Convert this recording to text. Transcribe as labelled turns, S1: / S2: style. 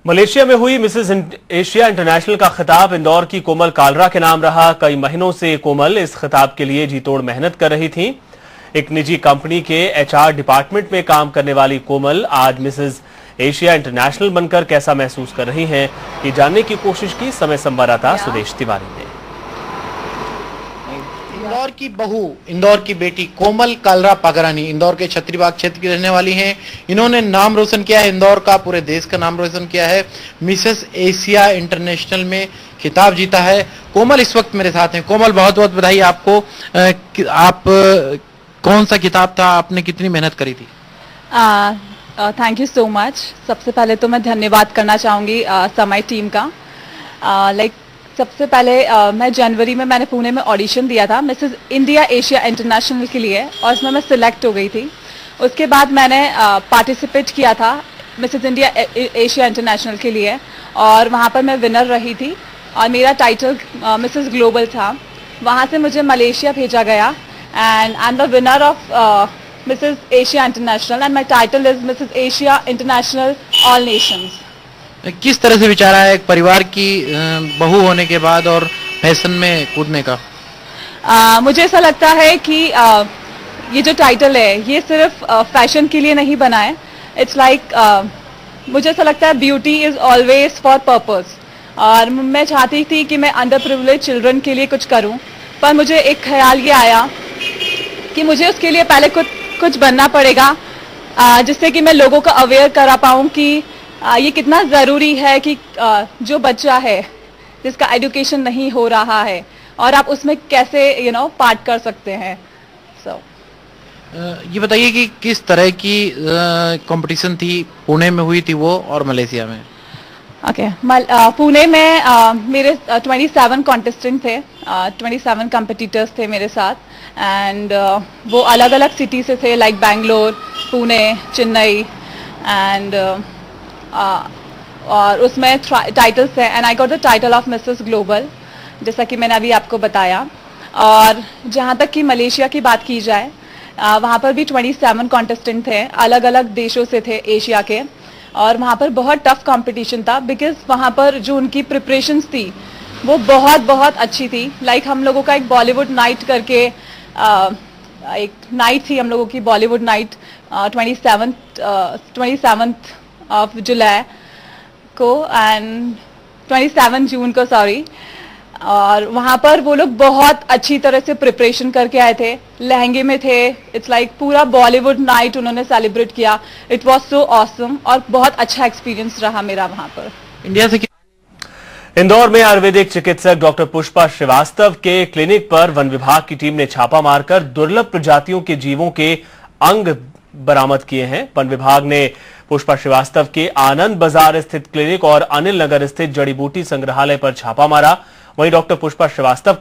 S1: Malaysia में हुई Mrs Asia international का खिताब इंदौर की कोमल कालरा के नाम रहा। कई महीनों से कोमल इस खिताब के लिए जी तोड़ मेहनत कर रही थीं। एक निजी कंपनी के एचआर डिपार्टमेंट में काम करने वाली कोमल आज मिसेस एशिया इंटरनेशनल बनकर कैसा महसूस कर रही हैं, ये जानने की कोशिश की समय संवाददाता सुदेश तिवारी ने।
S2: इंदौर की बहू, इंदौर की बेटी कोमल कालरा पागरानी इंदौर के छत्रीबाग क्षेत्र की रहने वाली हैं। इन्होंने नाम रोशन किया है, इंदौर का, पूरे देश का नाम रोशन किया है। मिसेस एशिया इंटरनेशनल में खिताब जीता है। कोमल इस वक्त मेरे साथ हैं। कोमल, बहुत बहुत बधाई आपको। आप कौन सा खिताब था, आपने कितनी मेहनत करी थी?
S3: Thank you so much. सबसे पहले तो मैं धन्यवाद करना चाहूँगी समय टीम का। सबसे पहले मैं जनवरी में मैंने पुणे में ऑडिशन दिया था मिसेस इंडिया एशिया इंटरनेशनल के लिए और उसमें मैं सिलेक्ट हो गई थी। उसके बाद मैंने पार्टिसिपेट किया था मिसेस इंडिया एशिया इंटरनेशनल के लिए और वहाँ पर मैं विनर रही थी और मेरा टाइटल मिसेस ग्लोबल था। वहाँ से मुझे मलेशिया भेजा गया and I am the winner of Mrs Asia international and my title is Mrs Asia international all Nations.
S2: किस तरह से विचार आया एक परिवार की बहू होने के बाद और फैशन में कूदने का?
S3: मुझे ऐसा लगता है कि ये जो टाइटल है ये सिर्फ फैशन के लिए नहीं बना है। इट्स लाइक मुझे ऐसा लगता है beauty is always for purpose और मैं चाहती थी कि मैं अंडर प्रिविलेज चिल्ड्रन के लिए कुछ करूं, पर मुझे एक ख्याल ये आया कि मुझे उसके लिए पहले कुछ बनना पड़ेगा जिससे कि मैं लोगों को अवेयर करा पाऊं कि ये कितना ज़रूरी है कि जो बच्चा है जिसका एजुकेशन नहीं हो रहा है और आप उसमें कैसे पार्ट कर सकते हैं।
S2: ये बताइए कि किस तरह की कंपटीशन थी, पुणे में हुई थी वो और मलेशिया में?
S3: पुणे में मेरे 27 कॉन्टेस्टेंट थे, 27 कंपिटिटर्स थे मेरे साथ एंड वो अलग अलग सिटी से थे, लाइक बैंगलोर, पुणे, चेन्नई एंड और उसमें टाइटल्स हैं and I got the title of Mrs global, जैसा कि मैंने अभी आपको बताया। और जहाँ तक कि मलेशिया की बात की जाए, वहाँ पर भी 27 कॉन्टेस्टेंट थे, अलग अलग देशों से थे एशिया के, और वहाँ पर बहुत टफ कंपटीशन था बिकॉज वहाँ पर जो उनकी प्रिपरेशंस थी वो बहुत बहुत अच्छी थी। लाइक हम लोगों का एक बॉलीवुड नाइट करके एक नाइट थी हम लोगों की, Bollywood night 27th of July को एंड 27 जून को, सॉरी। और वहाँ पर वो लोग बहुत अच्छी तरह से प्रिपरेशन करके आए थे, लहंगे में थे। इट्स लाइक पूरा बॉलीवुड नाइट उन्होंने सेलिब्रेट किया। इट वाज सो ऑसम और बहुत अच्छा एक्सपीरियंस रहा मेरा वहाँ पर।
S2: इंडिया से
S1: इंदौर में आयुर्वेदिक चिकित्सक डॉक्टर पुष्पा श्रीवास्तव के क्लिनिक पर वन विभाग की टीम ने छापा मारकर दुर्लभ प्रजातियों के जीवों के अंग बरामद किए हैं। वन विभाग ने पुष्पा श्रीवास्तव के आनंद बाजार स्थित क्लिनिक और अनिल नगर स्थित जड़ी बूटी संग्रहालय पर छापा मारा। वहीं डॉक्टर पुष्पा श्रीवास्तव का